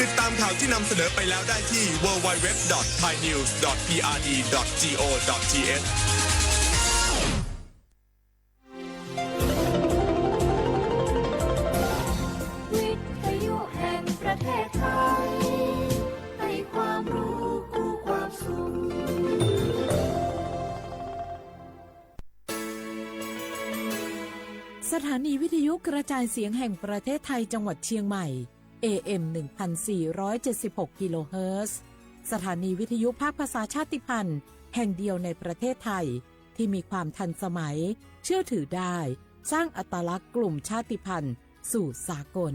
ติดตามข่าวที่นำเสนอไปแล้วได้ที่ www.thainews.prd.go.thวิทยุแห่งประเทศไทยให้ความรู้คู่ความสุขสถานีวิทยุกระจายเสียงแห่งประเทศไทยจังหวัดเชียงใหม่ AM 1476 กิโลเฮิรตซ์สถานีวิทยุภาคภาษาชาติพันธุ์แห่งเดียวในประเทศไทยที่มีความทันสมัยเชื่อถือได้สร้างอัตลักษณ์กลุ่มชาติพันธุ์สู่สากล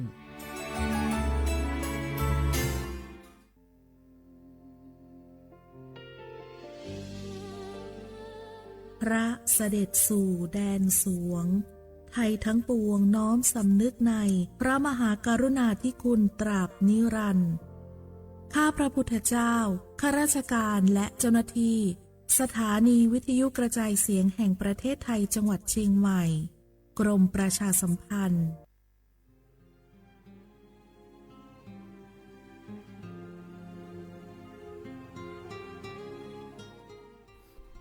พระเสด็จสู่แดนสวงไทยทั้งปวงน้อมสำนึกในพระมหากรุณาธิคุณตราบนิรันดร์ข้าพระพุทธเจ้าข้าราชการและเจ้าหน้าที่สถานีวิทยุกระจายเสียงแห่งประเทศไทยจังหวัดเชียงใหม่กรมประชาสัมพันธ์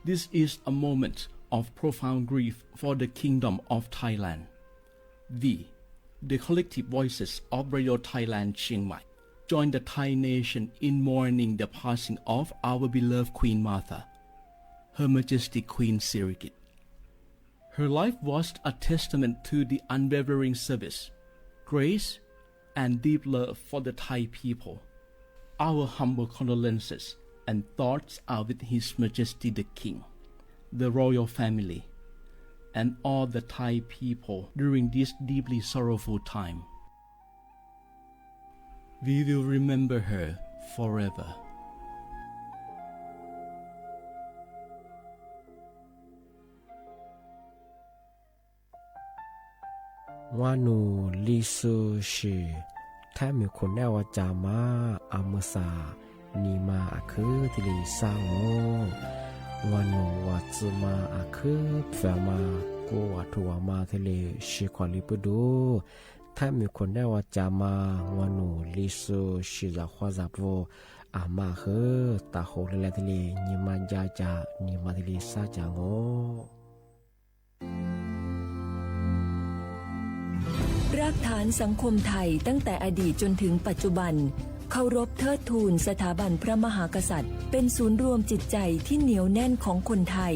This is a moment of profound grief for the Kingdom of Thailand. We, the collective voices of Radio Thailand Chiang Mai, join the Thai nation in mourning the passing of our beloved Queen Martha, Her Majesty Queen Sirikit. Her life was a testament to the unwavering service, grace, and deep love for the Thai people. Our humble condolences and thoughts are with His Majesty the King, the royal family, and all the Thai people during this deeply sorrowful time. We will remember her forever. ว่านูลิซูชีถ้ามีคนแนวจามาอามสานีมาอาคือที่ลีสร้างโง่ว่านูว่าจะมาอาคือแฝมากูว่าทัวมาที่ลีชีควาลิปดูถ้ามีคนแนวจามาว่านูลิซูชีจะขวาจับโวอามาคือตาโหเลเลที่ลีนีมาจาจานีมาที่ลีซาจาโง่ รากฐานสังคมไทยตั้งแต่อดีตจนถึงปัจจุบันเคารพเทิดทูนสถาบันพระมหากษัตริย์เป็นศูนย์รวมจิตใจที่เหนียวแน่นของคนไทย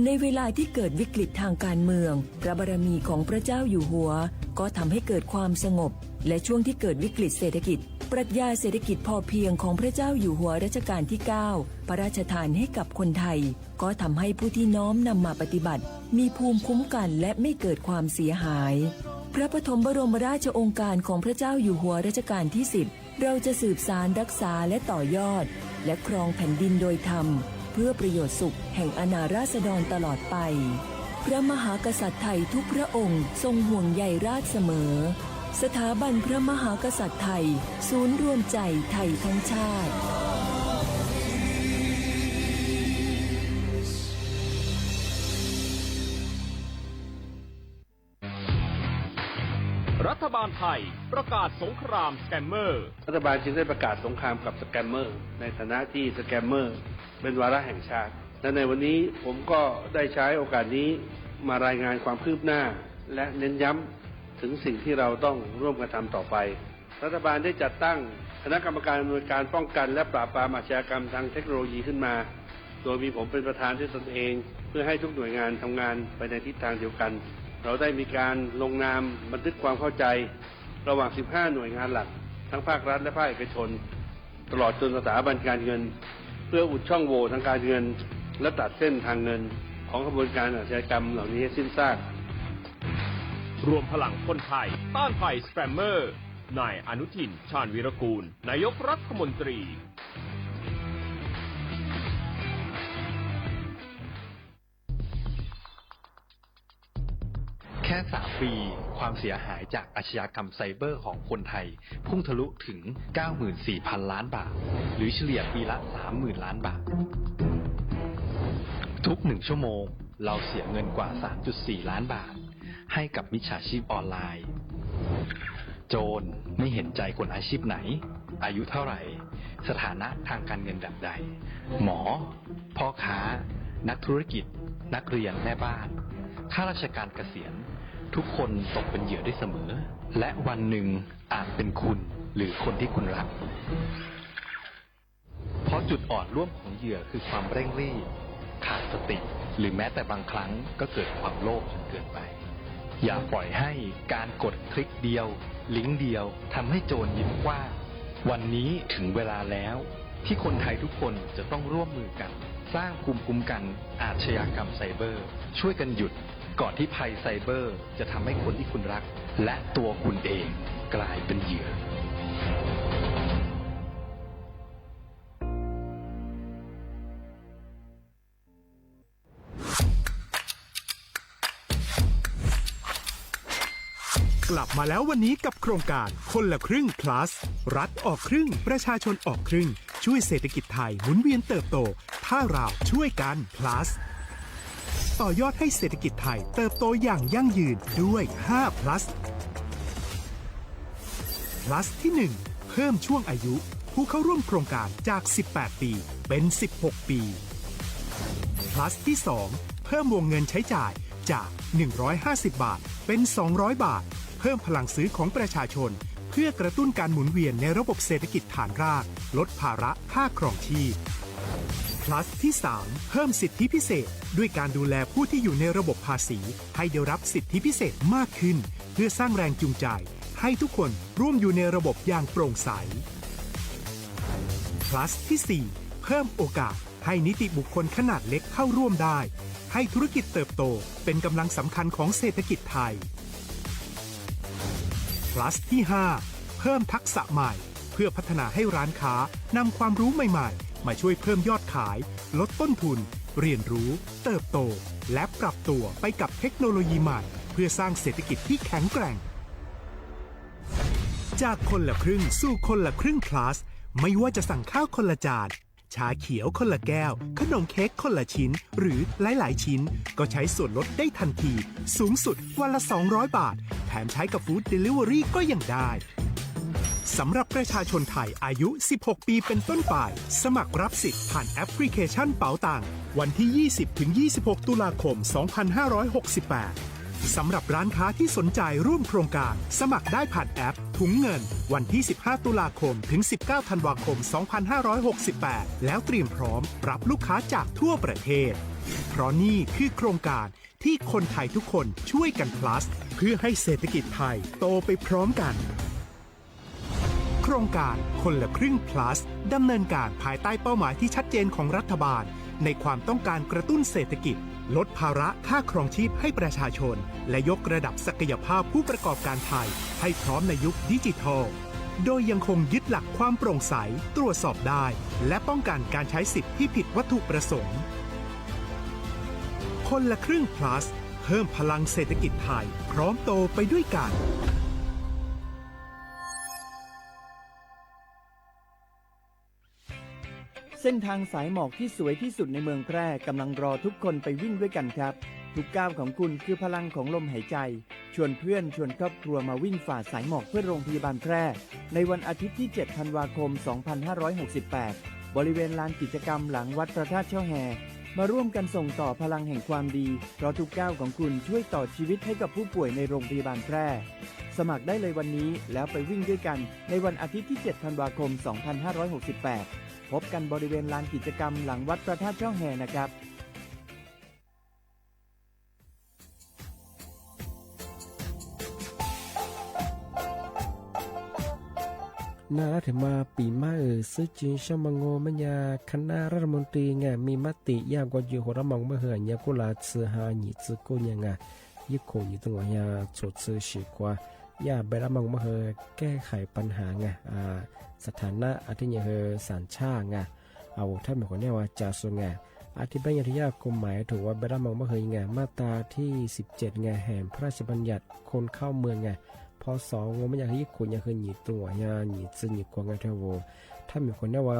ในเวลาที่เกิดวิกฤตทางการเมืองพระบารมีของพระเจ้าอยู่หัวก็ทำให้เกิดความสงบและช่วงที่เกิดวิกฤตเศรษฐกิจปรัชญาเศรษฐกิจพอเพียงของพระเจ้าอยู่หัวรัชกาลที่ 9พระราชทานให้กับคนไทยก็ทำให้ผู้ที่น้อมนำมาปฏิบัติมีภูมิคุ้มกันและไม่เกิดความเสียหายพระปฐมบรมราชโองการของพระเจ้าอยู่หัวรัชกาลที่ 10เราจะสืบสานรักษาและต่อยอดและครองแผ่นดินโดยธรรมเพื่อประโยชน์สุขแห่งอาณาราษฎรตลอดไปพระมหากษัตริย์ไทยทุกพระองค์ทรงห่วงใยราษฎร์เสมอสถาบันพระมหากษัตริย์ไทยศูนย์รวมใจไทยทั้งชาติรัฐบาลไทยประกาศสงครามสแกมเมอร์รัฐบาลจึงได้ประกาศสงครามกับสแกมเมอร์ในฐานะที่สแกมเมอร์เป็นวาระแห่งชาติและในวันนี้ผมก็ได้ใช้โอกาสนี้มารายงานความคืบหน้าและเน้นย้ำถึงสิ่งที่เราต้องร่วมกันทำต่อไปรัฐบาลได้จัดตั้งคณะกรรมการอำนวยการป้องกันและปราบปรามอาชญากรรมทางเทคโนโลยีขึ้นมาโดยมีผมเป็นประธานด้วยตนเองเพื่อให้ทุกหน่วยงานทำงานไปในทิศทางเดียวกันเราได้มีการลงนามบันทึกความเข้าใจระหว่าง 15 หน่วยงานหลักทั้งภาครัฐและภาคเอกชนตลอดจนสถาบันการเงินเพื่ออุดช่องโหว่ทางการเงินและตัดเส้นทางเงินของกระบวนการอาชญากรรมเหล่านี้ให้สิ้นซากรวมพลังคนไทยต้านภัยสแกมเมอร์นายอนุทินชาญวีรกูลนายกรัฐมนตรีแค่3 ปีความเสียหายจากอาชญากรรมไซเบอร์ของคนไทยพุ่งทะลุถึง 94,000 ล้านบาทหรือเฉลี่ยปีละ 30,000 ล้านบาททุก1 ชั่วโมงเราเสียเงินกว่า 3.4 ล้านบาทให้กับมิจฉาชีพออนไลน์ โจรไม่เห็นใจคนอาชีพไหนอายุเท่าไหร่สถานะทางการเงินแบบใดหมอพ่อค้านักธุรกิจนักเรียนแม่บ้านข้าราชการเกษียณทุกคนตกเป็นเหยื่อได้เสมอและวันหนึ่งอาจเป็นคุณหรือคนที่คุณรักเพราะจุดอ่อนร่วมของเหยื่อคือความเร่งรีบขาดสติหรือแม้แต่บางครั้งก็เกิดความโลภจนเกินไปอย่าปล่อยให้การกดคลิกเดียวลิงก์เดียวทำให้โจรยิ้มกว้างวันนี้ถึงเวลาแล้วที่คนไทยทุกคนจะต้องร่วมมือกันสร้างภูมิคุ้มกันอาชญากรรมไซเบอร์ช่วยกันหยุดก่อนที่ภัยไซเบอร์จะทำให้คนที่คุณรักและตัวคุณเองกลายเป็นเหยื่อก ลับมาแล้ววันนี้กับโครงการคนละครึ่ง plus รัฐออกครึ่งประชาชนออกครึ่งช่วยเศรษฐกิจไทยหมุนเวียนเติบโตถ้าเราช่วยกัน plus ต่อยอดให้เศรษฐกิจไทยเติบโตอย่างยั่งยืนด้วย5 plus plus ที่ 1 เพิ่มช่วงอายุผู้เข้าร่วมโครงการจาก18ปีเป็น16ปีplus ที่ 2 เพิ่มวงเงินใช้จ่ายจาก150บาทเป็น200บาทเพิ่มพลังซื้อของประชาชนเพื่อกระตุ้นการหมุนเวียนในระบบเศรษฐกิจฐานรากลดภาระค่าครองชีพ plus ที่ 3 เพิ่มสิทธิพิเศษด้วยการดูแลผู้ที่อยู่ในระบบภาษีให้ได้รับสิทธิพิเศษมากขึ้นเพื่อสร้างแรงจูงใจให้ทุกคนร่วมอยู่ในระบบอย่างโปร่งใส plus ที่ 4 เพิ่มโอกาสให้นิติบุคคลขนาดเล็กเข้าร่วมได้ให้ธุรกิจเติบโตเป็นกำลังสำคัญของเศรษฐกิจไทย plus ที่ 5 เพิ่มทักษะใหม่เพื่อพัฒนาให้ร้านค้านำความรู้ใหม่ๆมาช่วยเพิ่มยอดขายลดต้นทุนเรียนรู้เติบโตและปรับตัวไปกับเทคโนโลยีใหม่เพื่อสร้างเศรษฐกิจที่แข็งแกร่งจากคนละครึ่งสู่คนละครึ่ง plus ไม่ว่าจะสั่งข้าวคนละจานชาเขียวคนละแก้วขนมเค้กคนละชิ้นหรือหลายๆชิ้นก็ใช้ส่วนลดได้ทันทีสูงสุดวันละ200บาทแถมใช้กับฟู้ดเดลิเวอรี่ก็ยังได้สำหรับประชาชนไทยอายุ16ปีเป็นต้นไปสมัครรับสิทธิ์ผ่านแอปพลิเคชันเป๋าตังวันที่ 20-26 ตุลาคม 2568สำหรับร้านค้าที่สนใจร่วมโครงการสมัครได้ผ่านแอปถุงเงินวันที่ 15 ตุลาคมถึง 19 ธันวาคม 2568 แล้วเตรียมพร้อมรับลูกค้าจากทั่วประเทศเพราะนี่คือโครงการที่คนไทยทุกคนช่วยกัน plus เพื่อให้เศรษฐกิจไทยโตไปพร้อมกันโครงการคนละครึ่ง plus ดำเนินการภายใต้เป้าหมายที่ชัดเจนของรัฐบาลในความต้องการกระตุ้นเศรษฐกิจลดภาระค่าครองชีพให้ประชาชนและยกระดับศักยภาพผู้ประกอบการไทยให้พร้อมในยุคดิจิทัลโดยยังคงยึดหลักความโปร่งใสตรวจสอบได้และป้องกันการใช้สิทธิที่ผิดวัตถุประสงค์คนละครึ่ง plus เพิ่มพลังเศรษฐกิจไทยพร้อมโตไปด้วยกันเส้นทางสายหมอกที่สวยที่สุดในเมืองแพร่กำลังรอทุกคนไปวิ่งด้วยกันครับทุกก้าวของคุณคือพลังของลมหายใจชวนเพื่อนชวนครอบครัวมาวิ่งฝ่าสายหมอกเพื่อโรงพยาบาลแพร่ในวันอาทิตย์ที่ 7 ธันวาคม 2568 บริเวณลานกิจกรรมหลังวัดพระธาตุช่อแฮมาร่วมกันส่งต่อพลังแห่งความดีเพราะทุกก้าวของคุณช่วยต่อชีวิตให้กับผู้ป่วยในโรงพยาบาลแพร่สมัครได้เลยวันนี้แล้วไปวิ่งด้วยกันในวันอาทิตย์ที่ 7 ธันวาคม 2568พบกันบริเวณลานกิจกรรมหลังวัดพระธาตุช่อแฮนะครับนาถึงมาปีมาซื้อจีนชมังโงมัญญาคณะรัฐมนตรีไงมีมติยากกว่าอยู่หัวมองเมื่อเหือนยากุลาซื้อหาหนีซื้อกูยังไงยิ่งคงอยู่ตรงว่ายาสดซื้อฉีกว่ายาไปรับมองเมื่อเหือแก้ไขปัญหาไงสถานะอาทิตย์เฮอสัญชาไงเอาถ้าเหมือนคนนี้ว่าจ่าสุไงอาทิตย์ปัญญาที่ยากกฎหมายถือว่าไปรับมองเมื่อเหือไงมาตราที่17ไงแห่งพระราชบัญญัติคนเข้าเมืองไงพอสองมันอยากให้คนอยากให้หนีตัวอยากหนีซึ่งหนีกว่าไงเท่าว่าถ้ามีคนเนี่ยว่า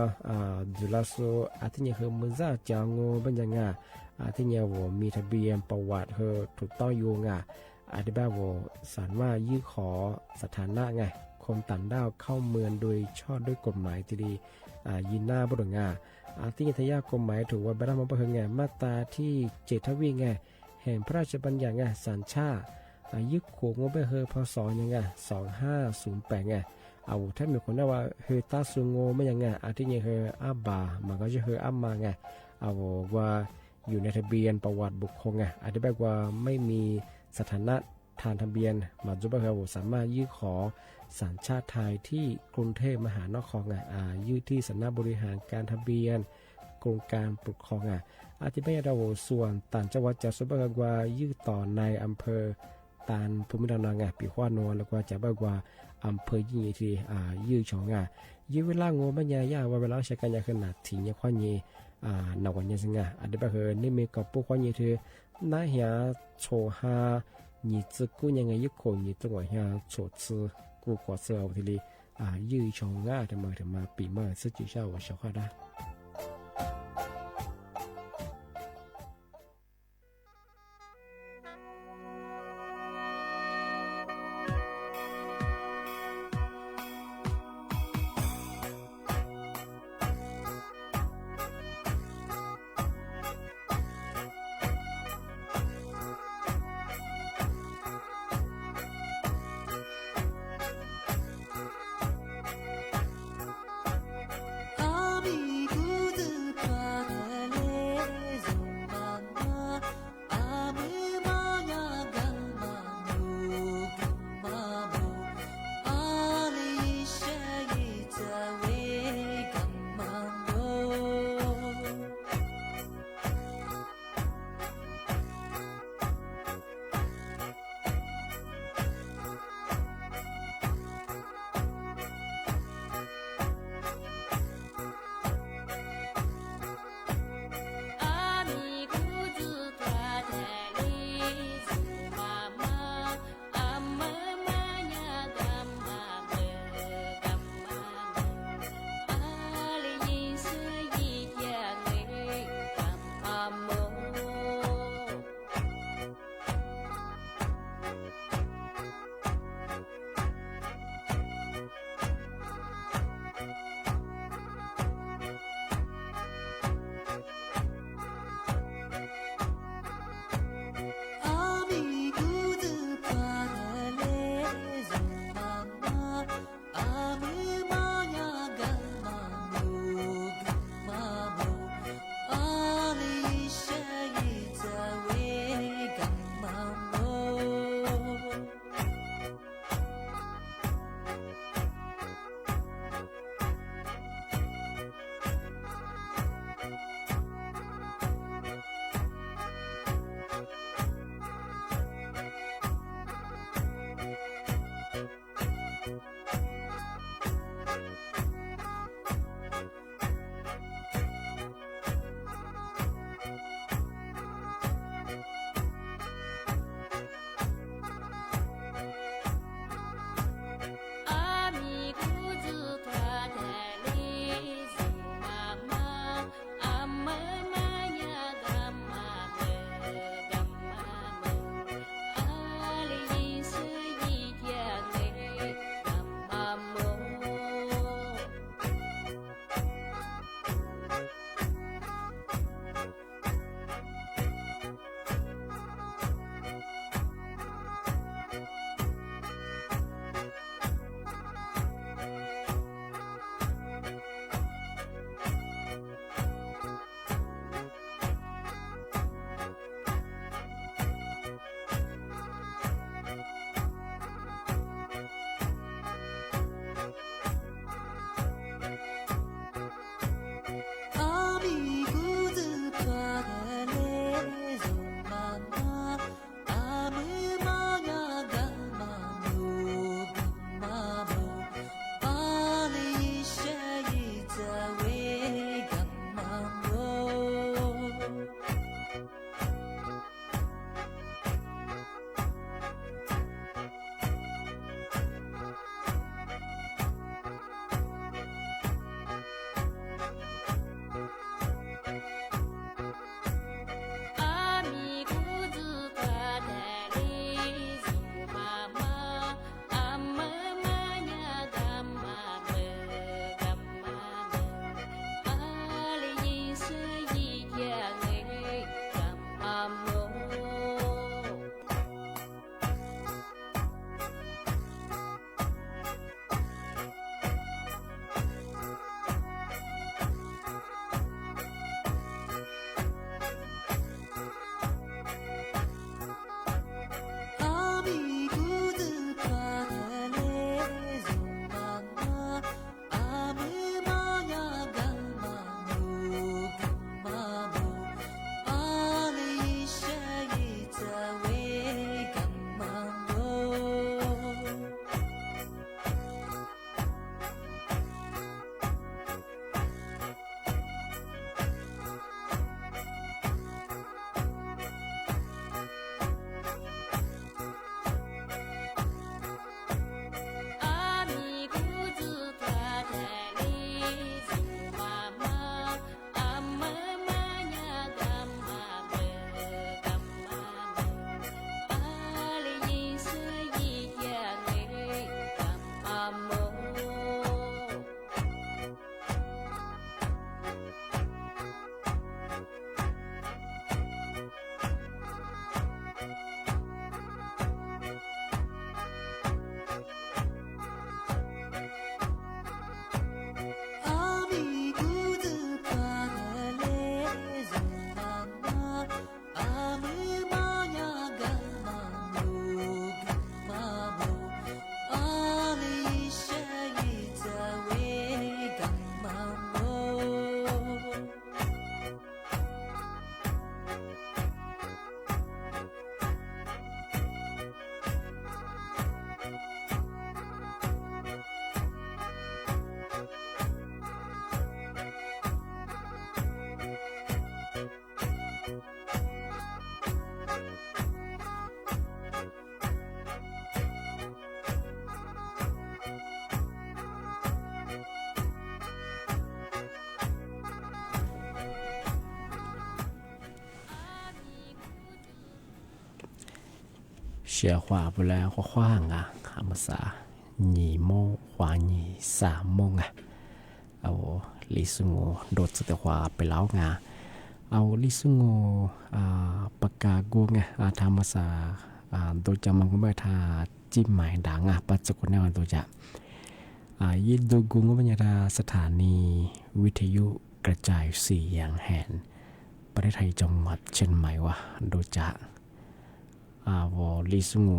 จุฬาโซอาทิตย์เนี่ยคือมือจ่าจางโง่เป็นยังไงอาทิตย์เนี่ยว่ามีทะเบียนประวัติเธอถูกต้องอยู่ไง อธิบายว่าสารว่ายื่อขอสถานะไงคนต่างด้าวเข้าเมืองโดยชอบด้วยกฎหมายที่ดียินหน้าบดงาที่ทยากฎหมายถูกว่าบรรมาประเฮงไงมาตราที่7ทวีไงแห่งพระราชบัญญัติไงสัญชาติยึดขวงว่าไปเฮอพศยังไง2508ไงเอาถ้ามีคนว่าเฮอตาซุงโงไม่ยังไงที่ยังเฮออาบามันก็จะเฮออามาไงเอาว่าอยู่ในทะเบียนประวัติบุคคลไงอธิบายว่าไม่มีสถานะทางทะเบียนมาจุบะเฮอสามารถยื่นขอสัญชาติไทยที่กรุงเทพมหานครไงยื่นที่สำนักบริหารการทะเบียนกรมการปกครองอธิบายเราส่วนต่างจังหวัดจะสุบะเฮอว่ายื่นต่อในอำเภอตานภูมิลำเนาไงปีขวานนแล้วก็จะบอกว่าอำเภอยี่ที่ยื่นชองยื่นเวลางูมันยาว่าเวลาใช้กันยาขนาดถี่เนี่ยควานยี่นวันยังสิงอธิบายเฮอนี่มีกับพวกควานยี่ที่น่าเหียโชฮา你自古ยังไงยุคคน你ตัวอย่างโฉดซื้อกูกว่าเสือทีนี้ยื้อชงง่าทำไมถึงมาปีเมื่อซื้อจีเช่าว่าชาวข้าได้ เสียขวาไปแล้วขว้างอ่ะอามาสาหนีโมขวาหนีสามโมงอ่ะเอาลิซุงโงโดดสเตขวาไปแล้วงาเอาลิซุงโงปากกากูไงทำมาสาโดยจะมันก็ไม่ทาจิ้มหมายด่างปัจจุบันเนี่ยโดยจะยิดดูกูก็เป็นยาสถานีวิทยุกระจายเสียงแห่งประเทศไทยจังหวัดเชียงใหม่วะโดยจะวอลิซุงโง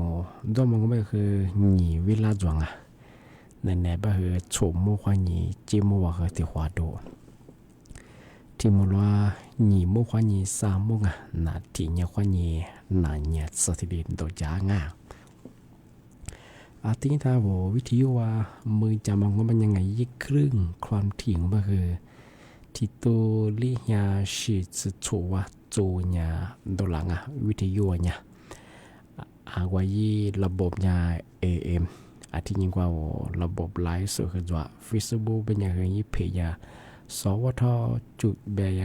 ด้วยมันก็ไม่คือหนีวิลาจวงในแนบคือโฉมโมควาหนีจิโมวะคือติขวาโดที่มุลว่าหนีโมควาหนีสามโมงนาทีเนี่ยควาหนีนาเนี่ยสถิติโดจ้างทิ้งท้าววิทยุว่ามือจำมันก็มันยังไงยิ่งครึ่งความถี่ของมันคือที่ตัวลิยาชิดชัวโจเนี่ยโดหลังวิทยุเนี่ยไว้ระบบยา AM ที่ยิ่งกว่าระบบไลฟ์สดคือว่า Facebook เป็นอย่างไรเพจสวทจุดเบีย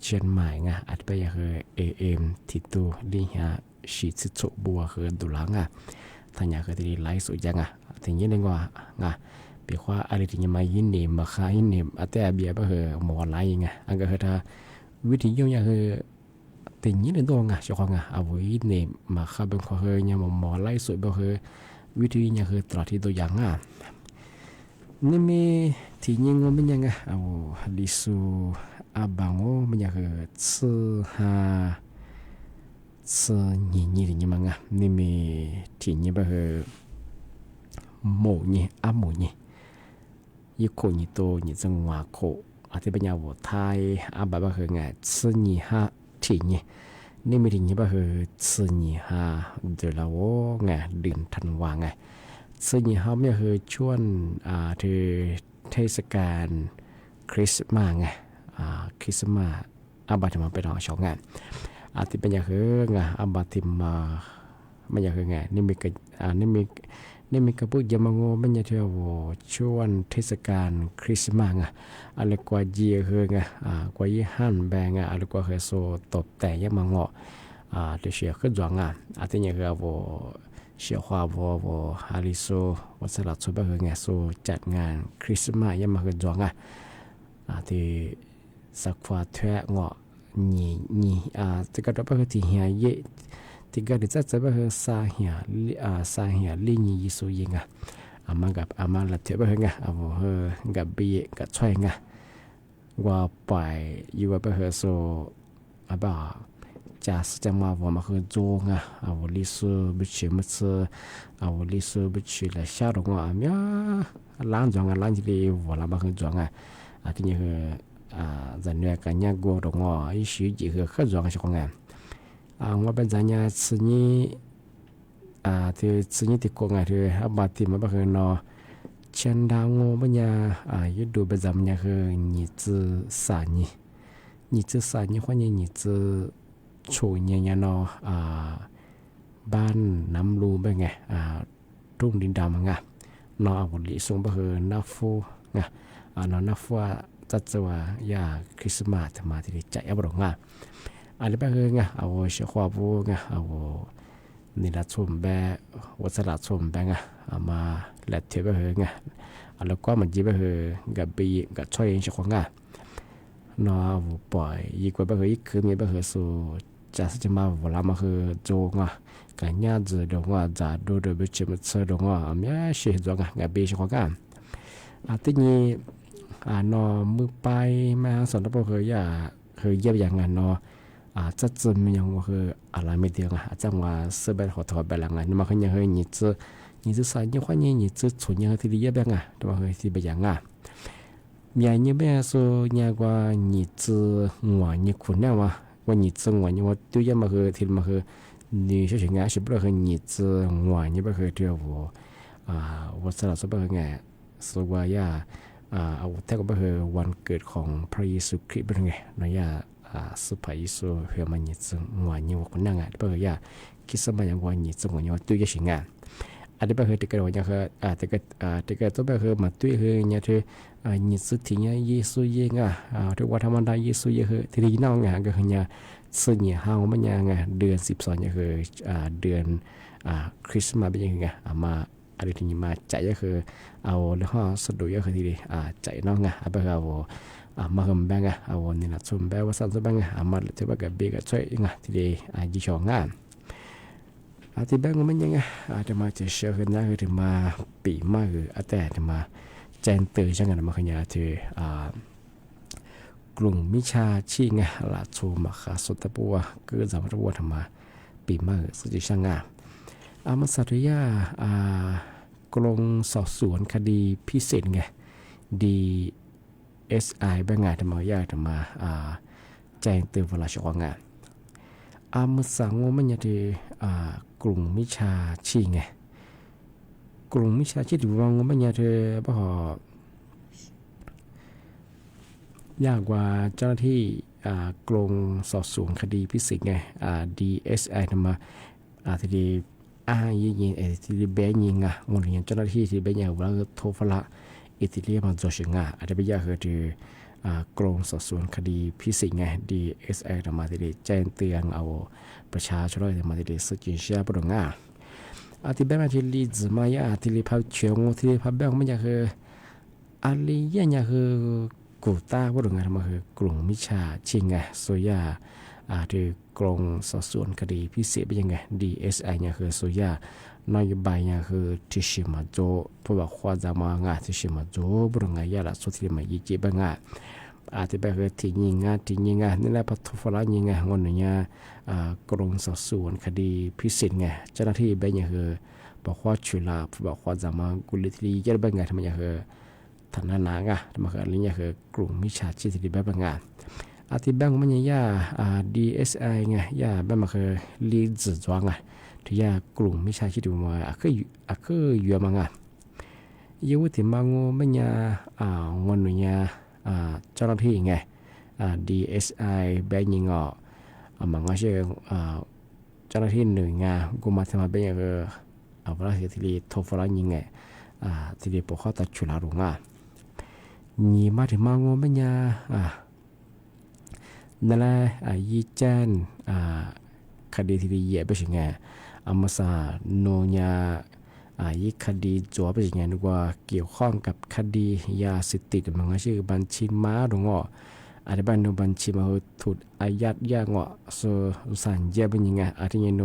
เชียงใหม่อาจเป็นอย่างไร AM ที่ตัวลิยาชิดชัวบัวคือโดหลังถ้าอยากจะได้ไลฟ์สดยังถึงยิ่งเลยว่าเปียกว่าอะไรที่ยังมายินเนมมาขายยินเนมแต่เบียร์ก็คือหมอไลฟ์อันก็คือถ้าวิธียุ่งยากคือtình nhiên đến đâu cho con với nệm mà khai bên khoa hơi nhà một mỏ lấy sủi bao hơiวิธีnhà hơi tọt thì tôi giảng nên mi thì nhiên ngô bên nhà đi su bằng ngô bên nhà hơi sư ha sư nhỉ thì nhưng mà nên mi thì nhiên bao hơi mổ nhỉ mổ nhỉ yêu khổ nhỉ tôi nhỉ dân hòa khổ thì bên nhà vô thai bà bao hơi sư nhỉ ha thì nhỉนี่ไม่ถึงยี่ป่ะคือซื้อยี่ห้าเดี๋ยวเราไงเดือนธันวาไงซื้อยี่ห้าไม่คือช่วงที่เทศกาลคริสต์มาสไงคริสต์มาสบัติมาเป็นของชาวงานที่เป็นอย่างคือไงบัติมาไม่อย่างคือไงนี่มีกระปุกยามังโง่ไม่อย่างที่ว่าช่วงเทศกาลคริสต์มาสไงอะไรกว่ายี่คือไงกว่ายี่ห้านแบงอะไรกว่าคือโซตบแต่ยามังโง่ที่เสียขึ้นจวงที่อย่างคือว่าเสียความว่าฮาริโซวัสดุสุดแบบคือไงโซจัดงานคริสต์มาสยามังคือจวงที่สักว่าแท้เงาะนี่ที่ก็ต้องเป็นที่เฮียเย่ที่ก็ได้จะเป็นสาเหตุลิงียิสุยิงมันกับมันละเทียบเป็นไงกับบีกับช่วยไงว่าไปอยู่ว่าเป็นโซบ่าจะจะมาว่ามันคือโจงลิสุบิชิมัสลิสุบิชิละชาดงมีล้างจงล้างจีดีว่าละมันคือจงที่นี่คือจะเนี่ยกันเนี่ยกูตรงอีสิจีคือขึ้นจงใช่ไหมว่าเป็นจังเนี่ยสิ่งนี้ที่สิ่งนี้ที่กูไงที่บัดที่มันเป็นเนาะเช่นดาวงูเป็นเนี่ยยุดดูเป็นจำเนี่ยคือนิจิสานี่คนนี้นิจิช่วยเนี่ยเนาะบ้านน้ำรูเป็นไงรุ่งดินดำไงเนาะวันนี้ส่งเป็นคือนาฟูไงเนาะนาฟูจัดจะว่ายาคริสต์มาสมาที่ใจอับรองอันนี้เป็นไงเชื่อความรู้ไงนี่ละชมแบวัสดุชมแบงมาแลดเทียบไปไงแล้วก็มันจีบไปกับบีกับช่วยเองเชื่อความนอปล่อยยิ่งกว่าไปอีกคือมีไปสู่จะมาเวลามาคือโจงกันยาจะดงจะดูโดยไปชิมเสดงมีเชื่อจงกับบีเชื่อความที่นี่นอมือไปมาสอนตัวคือเยี่ยมอย่างนั้นนอจะจะมีอย่างว่าคืออะไรไม่ดีจังว่าเสื้อแบบหัวถอดแบบหลังนี่มาคือยังคือ你这三年换年你这出年ที่เรียบยัง对吧คือที่เป็นยังมีอันนี้เป็น说เนี่ยว่า你这我你困难ว่าว่า你这我你ว่า对ยังมาคือที่มาคือ你是应该是不คือ你这我你不คือ对我สลับซะบ่คือไงสว่าย่าเอาแต่ก็คือวันเกิดของพระเยซูคริสต์เป็นไงเนาะย่าสุภาพสุเฮียมันยิ่งงวยิ่งว่าคนนั่งเพื่อย่าคิดสมัยยังว่ายิ่งว่าตัวยิ่งสิ่งอันนี้เป็นที่เกิดว่าคือที่เกิดตัวเป็นคือมาตัวคือเนี่ยที่ยิ่งสุดที่เนี่ยเยซูยิ่งที่ว่าธรรมดาเยซูยิ่งคือที่นั่งก็คือเนี่ย ซึ่งเนี่ยเฮามันยังไงเดือน12เนี่ยคือเดือนคริสต์มาสเป็นยังไงมาอะไรที่นี่มาใจก็คือเอาแล้วก็สะดวกก็คือที่ใจน้องไงเอาไปเอามาเฮิมแบงก์เอานี่นะชมแบงก์ว่าสั่งชมแบงก์มาที่ว่ากับเบกช่วยไงที่ดียี่ชองงานที่แบงก์มันยังไงจะมาจะเชื่อขึ้นนะคือถึงมาปีมากคือแต่ถึงมาแจ้งเตือนช่างกันมาขยันที่กลุ่มมิชาชีไงละชูมาขาสุดตะปัวก็จะมาตัวทำมาปีมากสุดที่ช่างงานมาสัตยากรมสอบสวนคดีพิเศษไง DSI บางงานทำมาทำมาแจ้งเตือนเวลาชกงานมาสั่งว่ามันจะที่กลุ่มมิชาชีไงกลุ่มมิชาชีที่ว่ามันจะที่พอยากกว่าเจ้าหน้าที่กรมสอบสวนคดีพิเศษไงDSI ทำมาที่ยิงที่เบยิงงอนอย่างเจ้าหน้าที่ที่เบยิงว่าโทฟละอิตาลีมันจะเชื่องอาจจะไปยากคือที่กรมสอบสวนคดีพิเศษไง DSI ทำมาที่แจ้งเตือนเอาประชาชนที่มาที่สุจิเชียปรงที่เบมาที่ลีดมายาที่พับเชียงที่พับเบงมันจะคืออะไรอย่างเงี้ยคือกูตาว่าตรงนั้นมันคือกลุ่มมิชาชิงไงโซยาที่กรมสอบสวนคดีพิเศษเป็นยังไง DSI เนี่ยคือโซยานโยบายเนี่ยคือที่ชิมาโจเพราะว่าความจำมางาที่ชิมาโจบรงไงยาละสุดที่มายี่จีบงาที่ไปคือที่ยิงงานี่แหละพัฒนายิงงางอนเนี่ยกรมสอบสวนคดีพิเศษไงเจ้าหน้าที่เป็นยังคือบอกว่าชุลาบอกว่าจำมากุลิที่ยัดเป็นไงทำไมยังคือฐานะนางมันคืออะไรเนี่ยคือกลุ่มมิจฉาชีพที่แบบงานที่แบงค์มันยังDSI ไงแบบมันคือลีดจวงที่กลุ่มมิจฉาชีพที่มาคืออยู่มังยูที่มังมันยังวันนี้เจ้าหน้าที่ไงDSI แบงค์ยิงมันก็ใช่เจ้าหน้าที่หนึ่งกูมาทำมาเป็นอย่างเวลาที่โทรฟ้ายิงไงที่ปกข้อตัดชุลารุงนี่มาถึงมังมันยังนั่นแหละยี่แจนคดีที่เย่ไปสิไงมาซาโนญายี่คดีจัวไปสิไงนึกว่าเกี่ยวข้องกับคดียาเสพติดมันก็ชื่อบัญชีม้าตรงอะไรบ้างโนบัญชีมาถูกอายัดยากสัญญาเป็นยังไงที่โน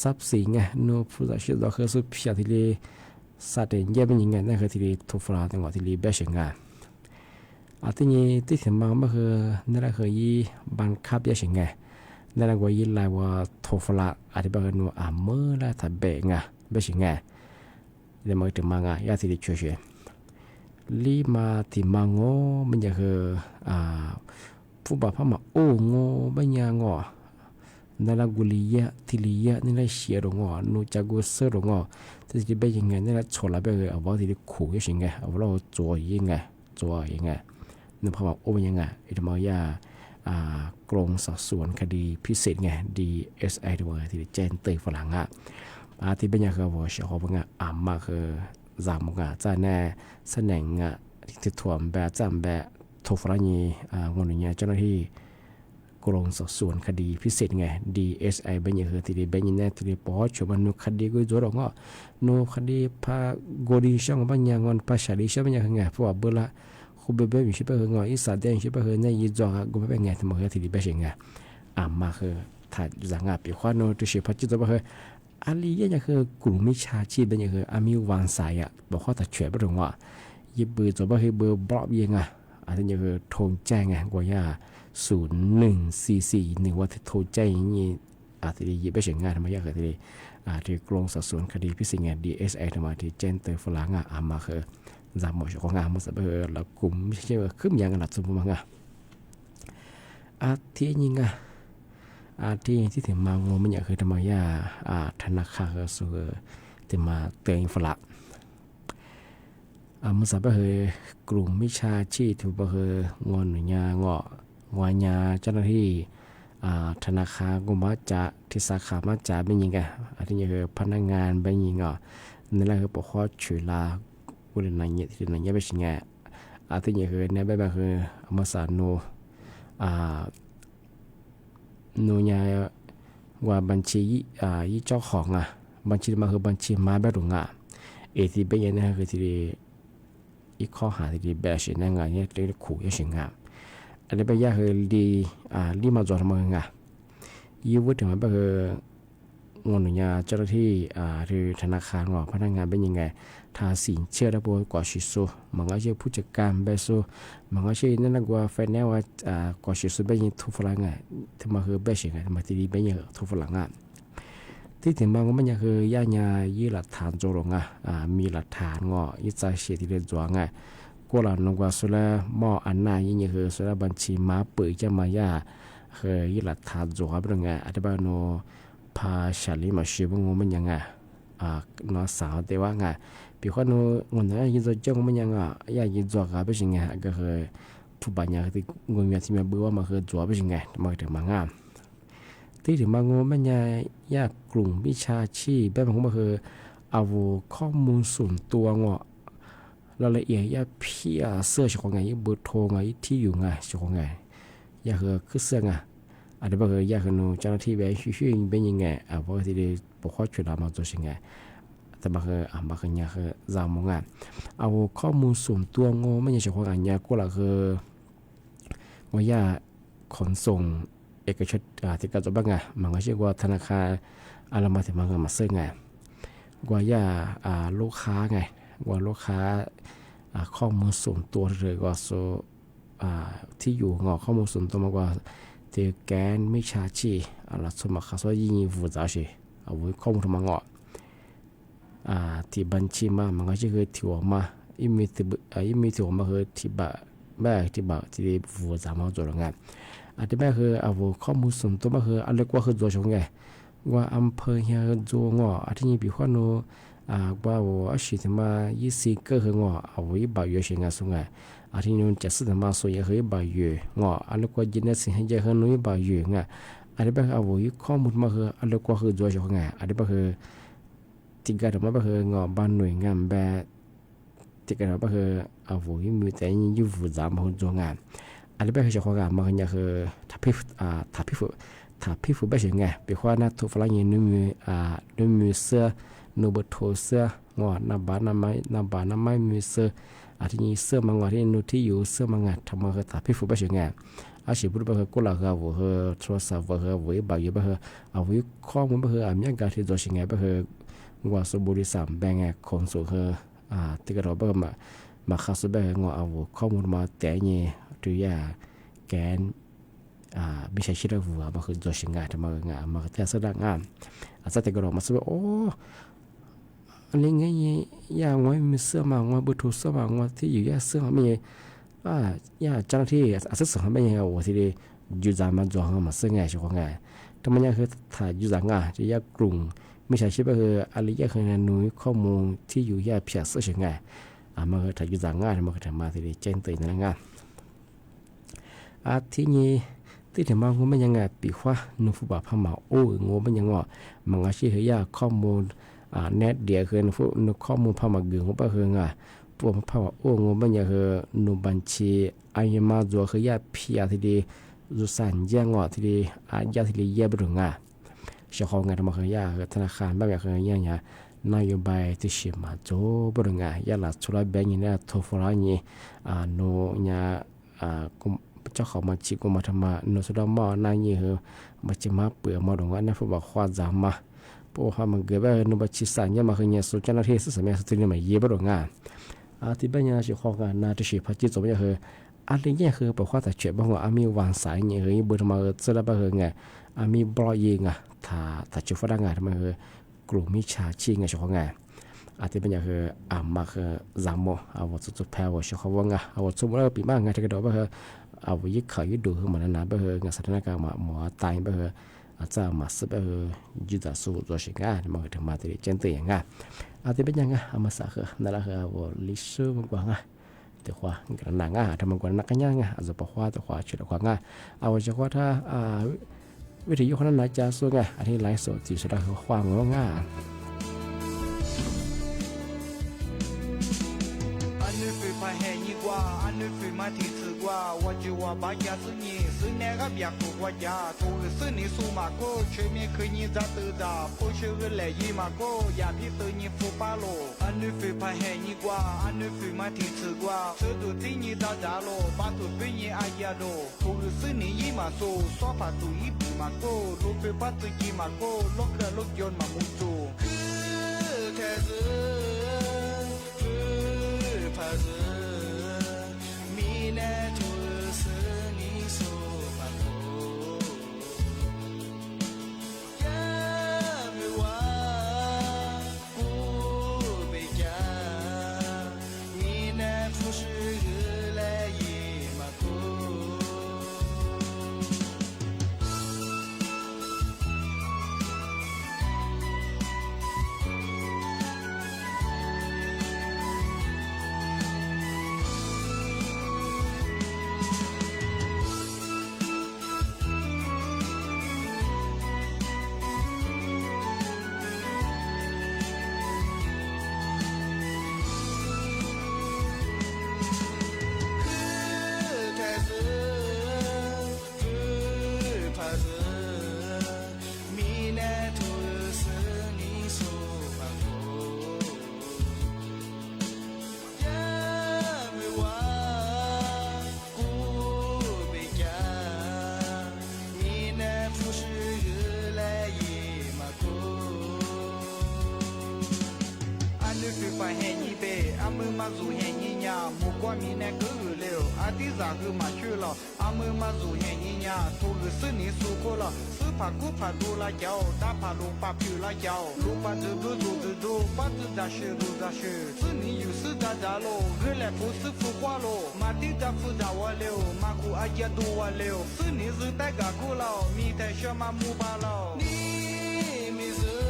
ทรัพย์สินไงโนผู้ตัดสินเราคือสุภาพที่สัตย์เย่เป็นยังไงนั่นคือที่ทุกฝ่ายจังหวะที่เบสิงที่นี่ที่ถึงมาเมื่อคือนั่นแหละคือยี่บังคับยาสิงไงนั่นแหละว่ายี่ลายว่าทุกฝ่ายที่บางคนเมื่อละถ้าเบงเบสิงไงเดี๋ยวมาถึงมายาที่ดีช่วยลีมาที่มังมันจะคือผู้บ่าวพม่าโอ้งบัญญังนั่นแหละกุลียะทิลียะนั่นแหละเชียรงนูจากกุเสรงที่เป็นยังไงนั่นแหละชนละไปเลยเอาว่าที่ขู่ยังไงเอาว่าเราจัวยังไงนึกภาพว่าโอ้ยังไงไอ้ธรรมะกรมสอบสวนคดีพิเศษไง DSI ตัวที่แจ้งเตือนฝรั่งที่เป็นยังไงว่าเชื่อเขาเป็นมาคือจำงจ้าแน่แสดงที่ถ่วงแบบจำแบบทุกฝรั่งงอนเนี่ยเจ้าหน้าที่กรมสอบสวนคดีพิเศษไง DSI เป็นยังไงที่เป็นยังไงที่ปอชมันนุคดีก็จดงนุคดีพากอดีช่างเป็นยังไงพาชาลีช่างเป็นยังไงเพราะว่าเบลล่าคุณเบย์มีชิบะเฮงอีสานเดนชิบะเฮงเนี่ยยี่จอกกูไม่เป็นไงที่มันคือที่เป็นยังไงมาคือถ้าจะงาปีขวานโน้ตชิบะจิตว่าคืออะไรอย่างคือกลุ่มมิจฉาชีพเป็นยังคือมีวางสายบอกว่าถ้าเฉยไปตรงว่ายี่เบอร์จะว่าคือเบอร์บล็อกยังไงอันนี้คือโทรแจ้งไงกว่า0144ว่าโทรแจ้งอย่างนี้ที่ยี่ไปเฉียงงานทำไมยากคือที่กรมสอบสวนคดีพิเศษไง DSI ทำไมที่แจ้งเตือนฝรั่งมาคือจำหมดของงานมันจะเป็นแล้วกลุ่มไม่ใช่ว่าขึ้นอย่างหลักสมบูรณ์มั้งที่ยิงที่ถึงมามันอยากคือทำไมธนาคารสูที่มาเตือนฝรั่งมันจะเป็นกลุ่มมิจฉาชีพที่เป็นงอนหรืองอนเจ้าหน้าที่ธนาคารกุมารจ่าที่สาขามาจ่าเป็นยังไงที่นี่คือพนักงานเป็นยังไงนั่นแหละคือปกครองช่วยลากุลนัยเนี่ยที่นัยเนี่ยเป็นยังไงที่นี่คือเนี่ยแบบคือมาสานโน หนูยาว่าบัญชียี่เจ้าของบัญชีมาคือบัญชีมาแบบหงที่เป็นยังไงคือที่อีกข้อหาที่แบบสิ่งนั้นเนี่ยเรียกขู่ยังสิ่งอันนี้เป็นยาคือรีมาจอดมายี่วุฒิมาแบบคือเงินเนี่ยเจ้าหน้าที่หรือธนาคารว่าพนักงานเป็นยังไงถ้าสินเชื่อได้บ่กว่าชิโซมันก็จะผู้จัดการแบบโซมันก็จะนั่นกว่าไฟแนนซ์ว่ากว่าชิโซเป็นยังทุกฝรั่งที่มาคือแบบสิ่งมาที่ดีเป็นยังทุกฝรั่งที่ถึงบางก็มันยังคือย่ายี่หลักฐานโจรงมีหลักฐานยี่ใจเสียที่เรียนจวงก็หลังนกว่าสุดแล้วมออันน่ายิ่งคือสุดแล้วบัญชีมาเปิดจะมาย่าคือยี่หลักฐานโจงเป็นไงอธิบายโนพาชาลีมาชิบงมันยังน้องสาวแต่ว่าปีก่อนโนวันนั้นยิ่งจะเจ้ามันยังย่ายิ่งจวงเป็นยังก็คือผู้บรรยายที่งงเงียที่มาเบื่อมาคือจวงเป็นยังมาถึงมางที่ถึงบางมันยากกลุ่มวิชาชีพแบบของมันคือเอาข้อมูลส่วนตัวรายละเอียดยาเพียเสื้อของไงเบอร์โทรไงที่อยู่ไงของไงยาคือเสื้ออันนี้บางคือยาคือเจ้าหน้าที่แบบชื่อเป็นยังไงเพราะที่ได้ปกครองชุดเรามาตัวสิ่งไงแต่บางคือบางคือยาคือจำมองเอาข้อมูลส่วนตัวมันยังของอันยาก็ละคือว่ายาขนส่งเอกชนที่กระจกบ้างมันก็เชื่อว่าธนาคารอะไรมาถึงมาซื้อว่าย่าลูกค้าว่าลูกค้าข้อมูลส่วนตัวหรือว่าที่อยู่ข้อมูลส่วนตัวมากกว่าที่แกนไม่ชาชีอะไรสมัครเขายิ่งฟูจ่าชีเอาไว้ข้อมูลทำงานที่บัญชีมันก็จะคือที่ว่ามาอีมีที่ว่ามาคือที่ที่ฟูจ่ามา做了อันที่แม่คือเอาข้อมูลส่วนตัวมาคืออะไรกว่าคือตัวชงไงว่าอำเภอเฮียตัวอันที่นี่ปีข้อนู้ว่าว่าสิ่งที่มา20ก็คือเอาไว้บ่าวเยอะสิ่งส่งอันที่นู้นจะสื่อมาส่วนใหญ่คือบ่าวเยอะอันนี้กว่ายินดีสิ่งให้เยอะคือนู้นบ่าวเยอะอันที่แม่เอาไว้ข้อมูลมาคืออะไรกว่าคือตัวชงอันที่แม่คือที่การมาคือบ้านหน่วยงานแบบที่การมาคือเอาไว้มีแต่ยิ่งยุ่งวุ่นวายมาตัวงานอันนี้เป็นเรื่องของการมันก็คือถ้าพี่ฟูแบบยังไงปีว่านักทุกฝรั่งยังนุ่มเสื้อนุ่มโทเสื้อน้ำบานน้ำไม้มีเสื้ออันที่เสื้อมังที่นุ่มที่อยู่เสื้อมังทำมาคือถ้าพี่ฟูแบบยังไงอาชีพแบบคือกุหลาบคือโทรศัพท์คือไว้บ่อยแบบคือเอาไว้ข้อมูลแบบคือมีการที่ตัวยังไงแบบคือว่าสมบูรณ์สามแบ่งขนส่งคือที่กระโดดแบบมาข้าศึกแบบเอาข้อมูลมาแต่เนี่ยหรือยาแกนไม่ใช่ชื่อวัวมันคือตัวชิงทำมาแต่สดังอาจจะแต่ก็รอมาสู้โอ้อันนี้ไงยางไว้มีเสื้อมางว่าบุตรเสื้อมางว่าที่อยู่ยาเสื้อไม่ยาจังที่อาจจะสั่งไม่ยังโอ้ที่ได้ยูจามันจองมาเสื้อไงชิวไงทำไมยังคือถ่ายยูจางจะยากลุ่มไม่ใช่ชื่อคืออะไรยาคือนุ้ยข้อมูลที่อยู่ยาเพียเสื้อชิงไงมันคือถ่ายยูจางมันคือทำมาที่ได้เจนตื่นนั่นที่นี่ที่ถึงบางคนมันยังปีว่านุ่มผู้บ่าวพม่าโอ้งงมันยังมันก็ชื่อยาข้อมูลเน็ตเดียคือนุ่มข้อมูลพม่าเกือบก็คือพวกพม่าโอ้งงมันยังคือนุ่มบัญชีไอ้มาจัวคือยาพี่ที่ดีจุสันยางที่ดียาที่ดีเยี่ยบถึงเจ้าของทำมาคือยาธนาคารแบบคือยานโยบายที่ชิมาโจบถึงยาหลักชุดแบงก์เนี่ยทฟรานี่โนเจ้าของมาชิกุมาทำมาโนสุดามานายนี่เหรอมาชิมาเปลือกมาดงวันนี้ผู้บอกว่าจามาพวกเขามันเกิดแบบโนบัชิสันยังมาคือเนี่ยสุจนาที่สุดสมัยสุดที่มาเยี่ยบดงที่บ้านเนี่ยชิของนาที่ชิพัชจิตสมัยเหรออะไรเนี่ยคือบอกว่าแต่เชื่อบ้างว่ามีวางสายเนี่ยเหรอเบอร์มาเจอแล้วบ้างเหรอไงมีบล็อกยิงถ้าจุดฝรั่งทำไมเหรอกลุ่มมิชาชีไงชิของไงที่บ้านเนี่ยคือมาคือจามเอาวัตถุแพร่ว่าชิของว่าไงเอาวัตถุอะไรปีบ้างไงที่กระโดดบ้างเหรอเอาไว้ขายดูให้มันนะเบอร์งานสถานการณ์มาหมอตายเบอร์อาจจะมาสเบอร์ยืดสู้ตัวสิ่งมันถึงมาที่เจนตัวอย่างที่เป็นยังไงมาสักนั่นแหละคือว่าลิซูมันกว่าแต่ว่ากระนังทำมันกว่านักกันยังอาจจะบอกว่าแต่ว่าชุดกว่าเอาจะว่าถ้าวิธียุคนั้นน่าจะสู้อันนี้ไลฟ์สดที่สุดคือความง่ายอันนี้คือพาแห่งยิ่งกว่า安尼飞马蹄子瓜，我就我把家是你，是那个别个国家，头个是你数码个，全面可你咋得咋，不学个来一马个，也比得你富巴罗。安尼飞怕害你瓜，安尼飞马蹄子瓜，车都对你咋咋咯，把头被你阿呀咯，头个是你一马说，说法都一比马个，路飞把自己马个，落个落脚马木做。开始，怕是。มาสู่แห่งยิ่งยาหมู่กว่ามีแน่ก็เร็วอาทิตย์จากคือมาชื่อเราอามือมาสู่แห่งยิ่งยาถูกซื้อนี่สู่คนละซื้อผักกูผักดูละเจ้าตาผักลงปากผิวละเจ้าลูกปัดดูปัดจะชื่อซื้อนี่อยู่ซื้อจะโลเรื่องแหละผู้ซื้อผู้กว่าโลมาที่จะฟูจะว่าเร็วมากูอาจจะดูว่าเร็วซื้อนี่ซื้อแต่กับกูเรามีแต่เชื่อมามูบาเรานี่มีซื้อ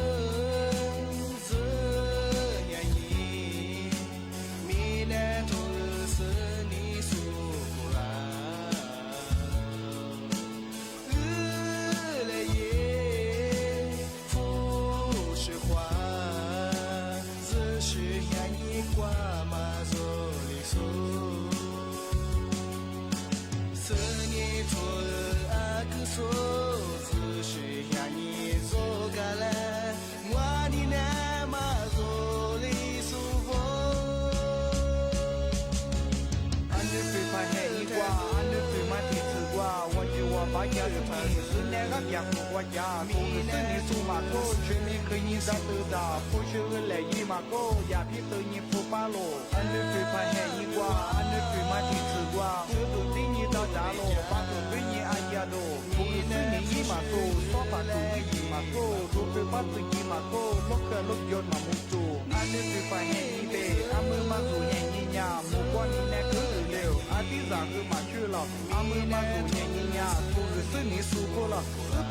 อยากบอกว่าอยากมีแน่นี่สู้มาโก้ช่วยมีเคยยินซาตือดาผู้ช่วยเลยยี่มาโก้อยากพี่ตัวยิงฟูปาโลอันนี้คือพายแห่ยิ่งกว่าอันนี้คือมาที่ถือกว่าคือตัวที่ยิงดาวดาโลปาตัวเป็นยิงอายาโลผู้ซึ่งนี่ยี่มาโก้ซ้อปาตัวยิงมาโก้ตัวเป็นปาตัวยิงมาโก้ลูกเคยลูกยนต์มามุจูอันนี้คือพายแห่ยิ่งเบอามือมาสู่แห่ยิ่งยาหมู่กว่านี่แน่คือเร็วอาทิตย์จากคือมาชื่อเราอามือมาสู่แห่ยิ่งยาผู้ซึ่งนี่สู้คนละ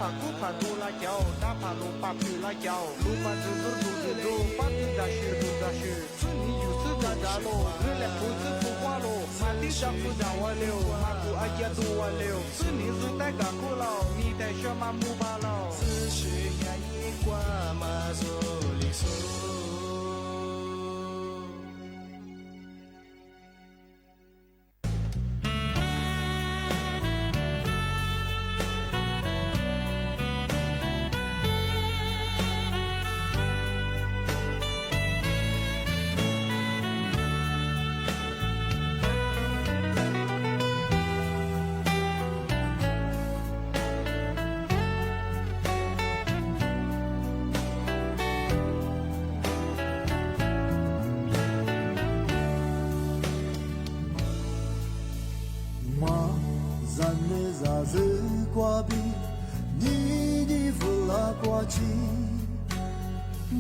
ผักกูผักดูละเจ้าตาผักลงปากผิวละเจ้าลูกปัดดูปัดจะชื่อซึ่งนี่อยู่ซึ่งจะโลเรื่องแหละผู้ซึ่งผู้ว่าโลมาที่จะฟูจะว่าเร็วมากูอาจจะดูว่าเร็วซึ่งนี่ซึ่งแต่กับกูเรามีแต่เชื่อมามูบาเรา只是压抑挂嘛做理所挂壁，你的弗拉挂起，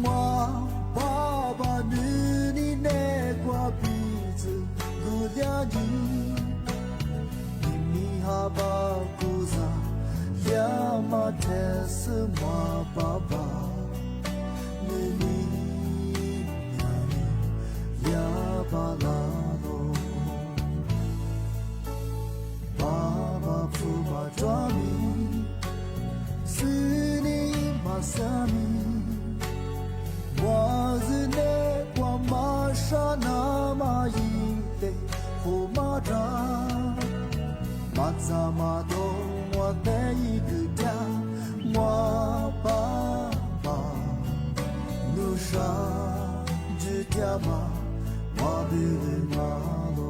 马爸爸女你那挂鼻子，古嗲的，你米哈巴古萨，亚马特斯马爸爸，你亚巴拉罗。父把抓米，是你马萨米，我是那光马沙那马伊的，后马扎怎么都我的一个家，我爸爸路上只家嘛，我比你马路，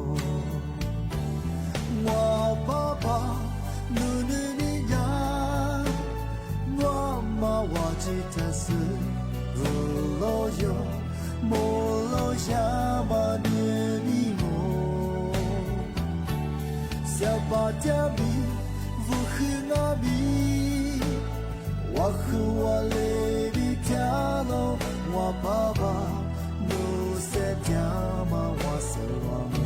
我爸爸努努你呀，我妈我只他是路路有，莫路下嘛你你我。小巴家里，不和我比，我和我来比跳楼，我爸爸努些家嘛，我是我母。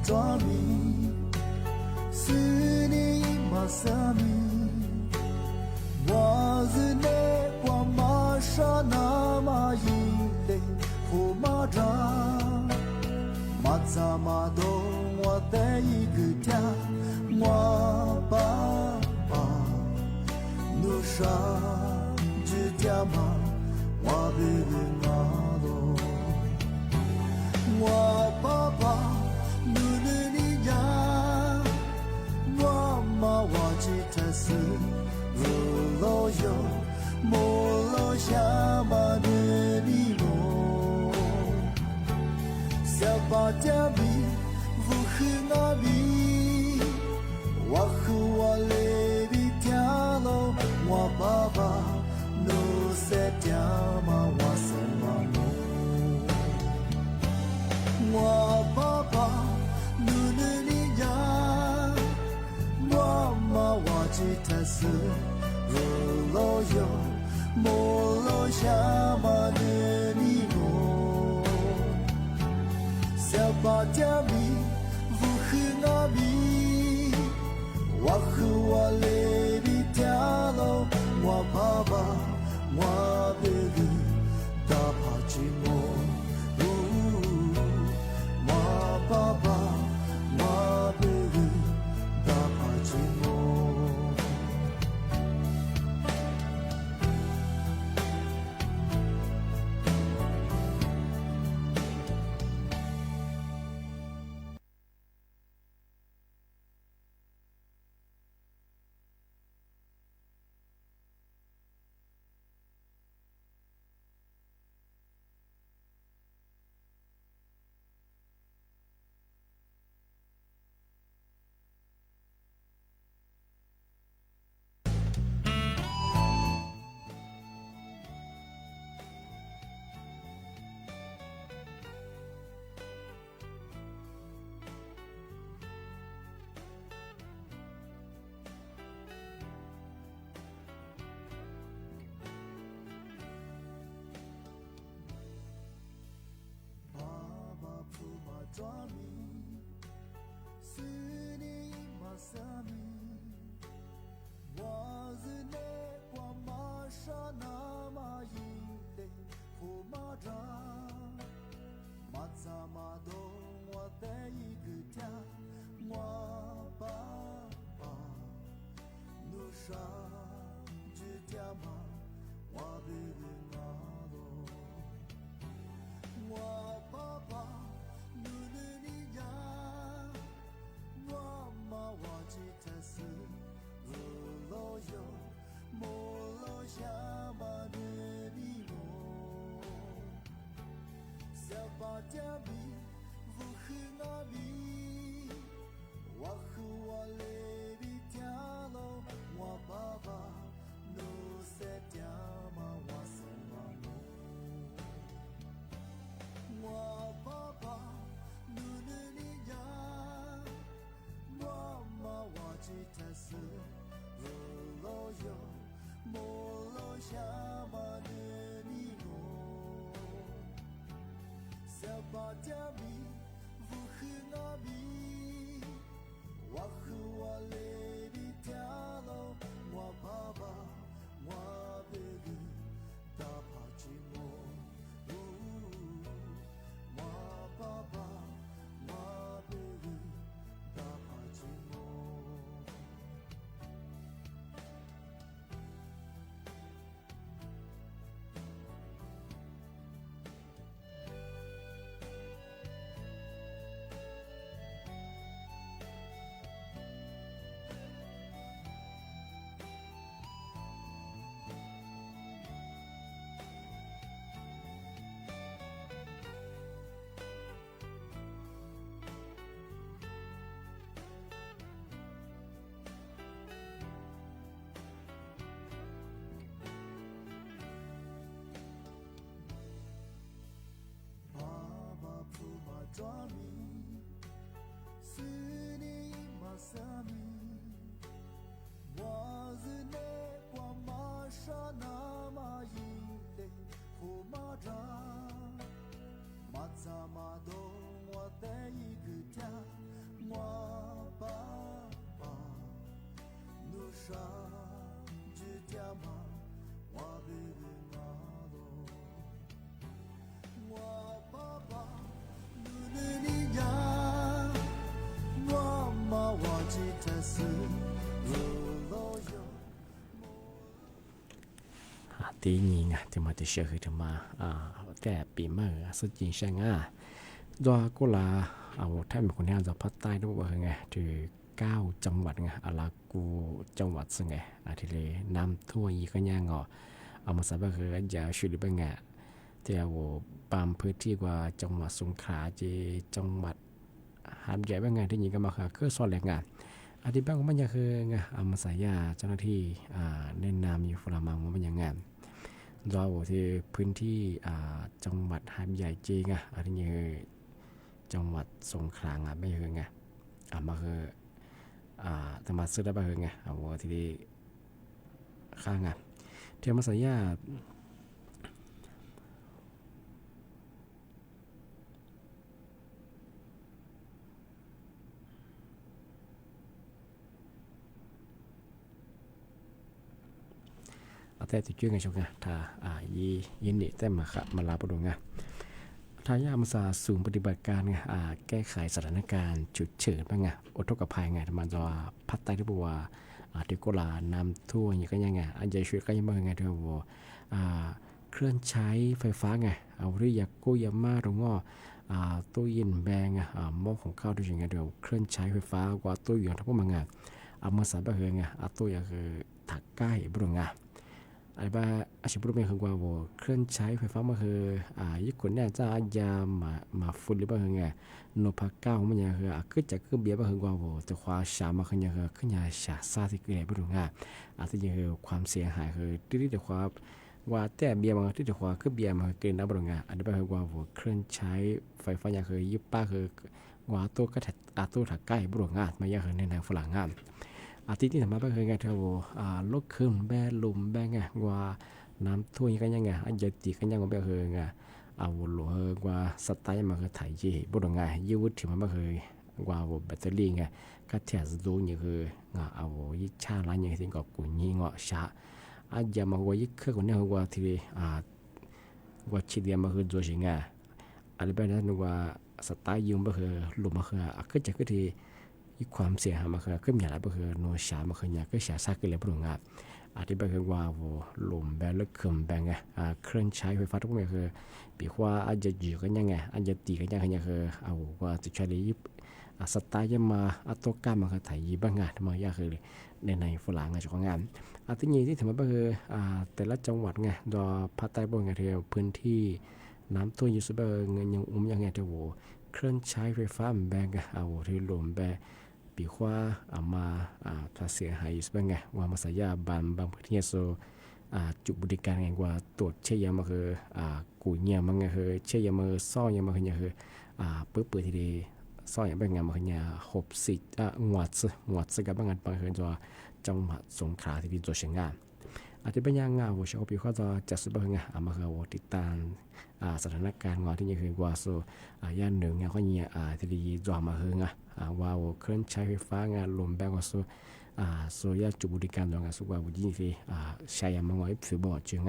抓米，是你马萨米，我是那光马沙那马伊勒胡马扎，马扎马东我的一个家，我爸爸路上只家嘛，我比你马路，我爸爸。努努你呀，我妈我只他是路路有，莫路下嘛努你我，小巴家里不和我比，我和我来比跳楼，我爸爸努些家嘛我什么母，我爸爸。努努你呀，我妈我只他是路路有，莫路下嘛努你我，小巴家里不和我比，我和我来比跳楼，我爸爸我比你大怕寂寞，我爸爸。抓米，是你马萨米，我是那光马沙那马伊勒胡马扎，马扎马东我的一个家，我爸爸路上只家嘛，我比你马路，我爸爸。努努你呀，我妈我只他是路路有，莫路下嘛努你我，小巴家里不和我比，我和我来比跳楼，我爸爸努些家嘛我什么母，我爸爸。努努你呀，我妈我只他是路路有，莫路下嘛努你我，小巴加米乌黑阿米我和我来比条路我爸爸我贝里大帕吉莫我爸爸我贝里大帕吉莫抓米，是你马萨米，我是那瓜马沙那马伊勒胡马扎，马扎马东我带一个家，我爸爸努沙只家嘛，我贝贝马罗，我爸爸。tí nhìn thì mà thì sợ thì mà cái bị mơ sự chính sang do cô là một thay một con heo do phát tay đúng không nghe từ cao trong mặt nghe là cô trong mặt sự nghe thì là nam thua gì cái nhà ngọ mà sao bây giờ giờ xử lý bên nghe thì là bámพื้นที่กว่าจังหวัดสงขลาจีจังหวัดหาดใหญ่บ้างไงที่ยิงกันมาค่ะก็สอนแหลกงานอธิบายของมันยังคือไงมาสายาเจ้าหน้าที่แนะนำอยู่ฝรั่งมังมันยังงานเราที่พื้นที่จังหวัดหาดใหญ่จีไงที่นี่จังหวัดสงขลาไม่คือไงมาคือแต่มาซื้อได้บ้างไงว่าที่ข้างงานที่มาสายาแต่ติดชื่อไงชงไงถ้ายินดีแต่มาลาปดงไงทายามาศูนย์ปฏิบัติการไงแก้ไขสถานการณ์ฉุกเฉินบ้างไงอุทกภัยไงทำมันจะพัดใต้ที่บัวที่โกลาน้ำท่วมอย่างก็ยังไงอันจะช่วยก็ยังไงที่บัวเคลื่อนใช้ไฟฟ้าไงเอาเรียกกู้ยามาตรงง้อตู้ยินแบงหม้อของข้าวด้วยอย่างไงเดี๋ยวเคลื่อนใช้ไฟฟ้ากว่าตู้อย่างทั้งพวกมันไงมาสานไปไงตู้อย่างคือถักใกล้บุรุษไงไอ้บ้าอาชีพรุ่งเรืองกว่าว่าเครื่องใช้ไฟฟ้ามาคือญี่ปุ่นเนี่ยจะยามาฝุ่นหรือบ้างไงโนภาเก้ามันยังคือขึ้นจากขึ้นเบียร์บ้างกว่าว่าแต่ความชามาคือยังขึ้นยาชาซาที่เกิดบุรุษไงที่ยังคือความเสียหายคือที่แต่ความว่าแต่เบียร์มาที่แต่ความขึ้นเบียร์มาเกินนะบุรุษไงอันนี้บ้างกว่าว่าเครื่องใช้ไฟฟ้ายังคือญี่ปุ่นคือว่าตัวก็ตัวถักใกล้บุรุษไงมายังคือในทางฝรั่งไงที่ที่ทำมาเป็นไงเท่าลดขึ้นแบลุมแบงไงว่าน้ำท่วมกันยังไงอันจะตีกันยังไงเป็นไงหลัวว่าสไตล์มาคือถ่ายจีบุรุษไงยืดถึงมันคือว่าแบตเตอรี่ไงก็แทนดูนี่คือยิ่งชาล้านยังสิ่งกับกุญยิ่งเงาะชาอันจะมาว่ายิ่งเครื่องคนนี้ว่าที่ว่าชีเดียมาคือตัวสิ่งไงอันนี้เป็นนั้นว่าสไตล์ยืมก็คือหลุมมาคือขึ้นจากที่ความเสียหายมาคือขึ้นอย่างไรก็คือโนชามาคืออย่างก็เสียซากกันเลยปรุงงานอธิบายคือว่าหลุมแบงและเครื่องแบงไงเครื่องใช้ไฟฟ้าทุกอย่างคือปีว่าอาจจะอยู่กันยังไงอาจจะตีกันยังไงคือว่าจะใช้เลยสไตล์ยังมาตัวการมาคือถ่ายยีบ้างงานทำไมยากคือในฝรั่งงานจากงานที่นี้ที่ทำมาก็คือแต่ละจังหวัดไงโดยภาคใต้บางไงเที่ยวพื้นที่น้ำท่วมอยู่สุดเงินยังยังไงเที่ยวเครื่องใช้ไฟฟ้าแบงไงที่หลุมแบงปีว่ามาถ้าเสียหายอยู่บ้างไงว่ามาสายาบางพื้นที่โซจุดบริการไงว่าตรวจเชี่ยมาคือกุยเนี่ยมันไงคือเชี่ยมาซ่อยังมาคือเนี่ยคือเปิดทีเดียซ่ออย่างเป็นไงมาคือเนี่ย60งวดซึกับบ้างงานบางคือจะจังหวัดสงขลาที่เป็นตัวเชียงงาน อาจจะเป็นยังงาวัวชอบปีข้อต่อจัดสุดบ้างไงมาคือวัวติดตามสถานการณ์งอที่ยังคือกว่าส่ย่านหนึ่งเนี่ยก็เนี่ยที่ดีจอมาเฮงว่าเครื่องใช้ไฟฟ้างานลมแบงก์ส่ยาจุบริการตรงสุว่าวุฒิที่ใช้ยามงอยฟิบอร์จึง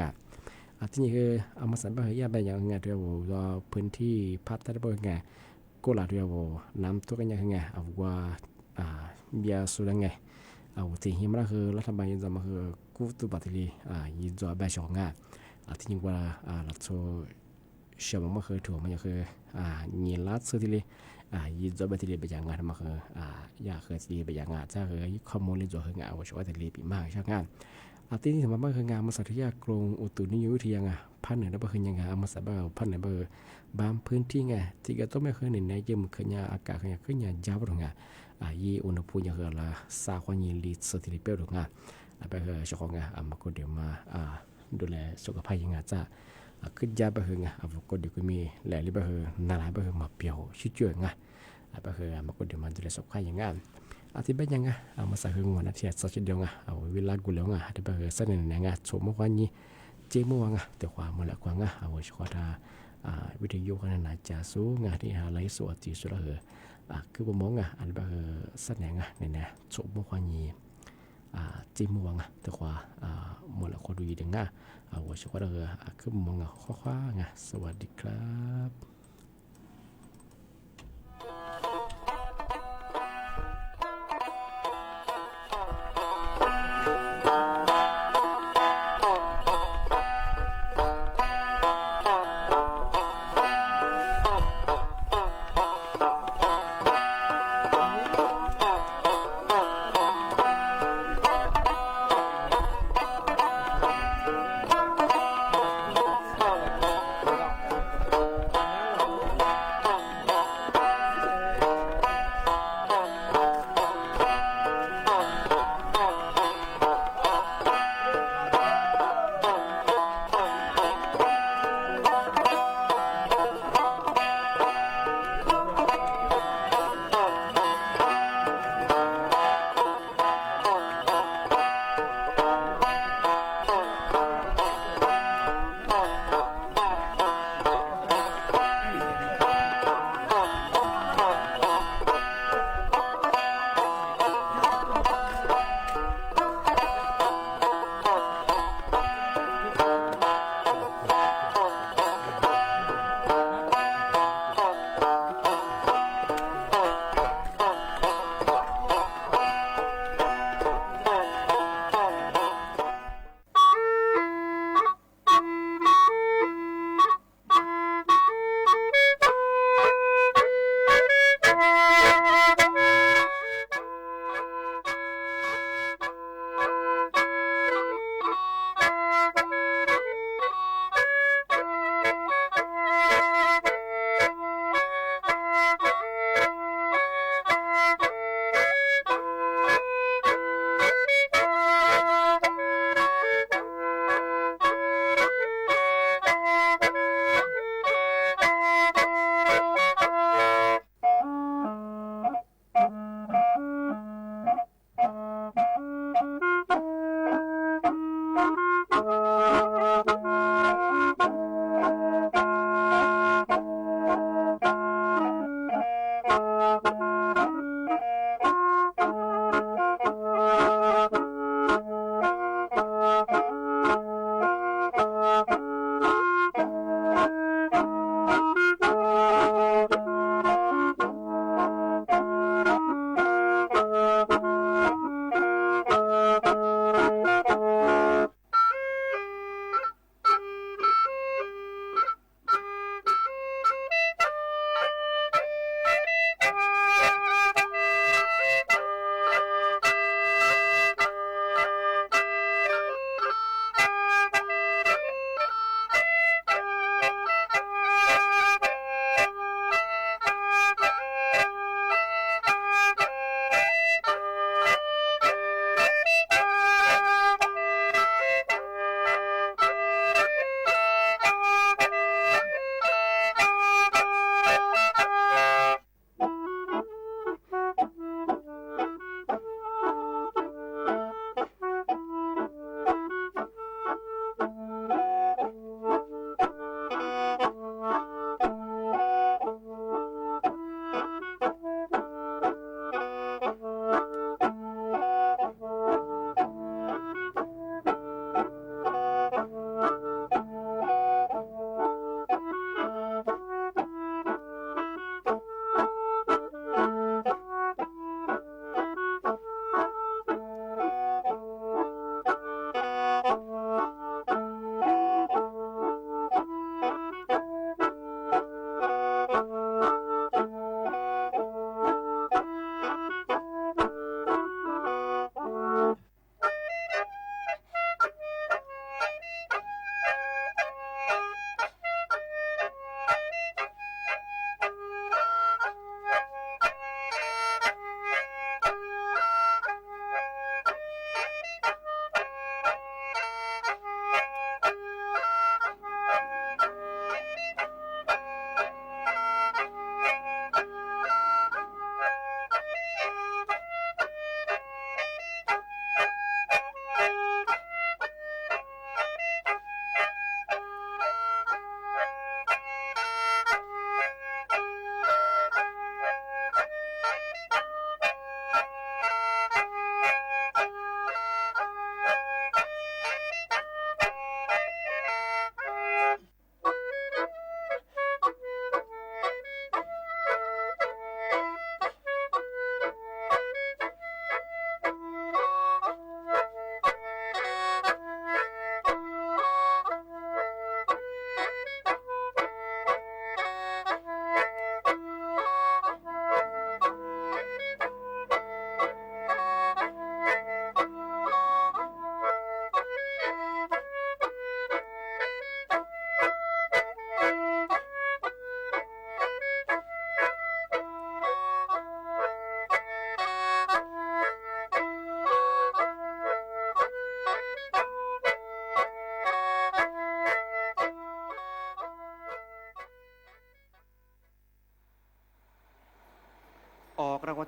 ที่นี่คือมาสันบ้างยาแบบอย่างเงี้ยเดียวว่าพื้นที่พัฒนาบ้างไงก็หลายเดียวน้ำตัวกันยังไงว่าเบียสุดไงที่เห็นมาคือรัฐบาลยังจะมาคือกู้ตัวบัตรเลยยินจอแบบสองที่นี่ว่ารัฐเชื่อว่ามาคือถั่วมันยังคือเงินรัฐสุดที่เลยยินจอแบบที่เลยไปอย่างงานมาคืออยากเคยที่ไปอย่างงานถ้าคือข้อมูลเลยจอคืองานว่าช่วยที่เลยปีมากช่างงานที่นี่สมมติว่าคืองานมาสัตยากรงอุตุนิยมวิทยาพันเหนือแล้วก็คือยังไงมาสัตว์บ้าพันเหนือบางพื้นที่ไงที่ก็ต้องไม่เคยเห็นในเยี่ยมคือยาอากาศคือยาย้าวตรงยี่อุณหภูมิยังคือละสาความยินดีสถิติเปรี้ยวตรงไปคือเจ้าของมาก็เดี๋ยวมาดูแลสุขภาพยังไงจ้าขึ้นยาไปคือก็เดี๋ยวก็มีแหล่ลิไปคือนาลายไปคือมาเปรี้ยวชิดเจือไปคือมาก็เดี๋ยวมาดูแลสุขภาพยังไงที่เป็นยังมาใส่คือวันอาทิตย์สักเดียวเวลากูแล้วที่ไปคือเส้นหนึ่งชมเมื่อวันนี้เจ้าเมื่อวานแต่ความมาแล้วกว่าเฉพาะวิทยุขนาดไหนจะสู้ที่หาไรสวดจีสุดเลยคือผมมองอันแบบเส้นหนึ่งเนี่ยชมเมื่อวันนี้เจ้าเมื่อวานแต่ว่าหมดแล้วคนดูดีเฉพาะเลยคือผมมองข้อสวัสดีครับ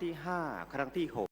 ที่5ครั้งที่6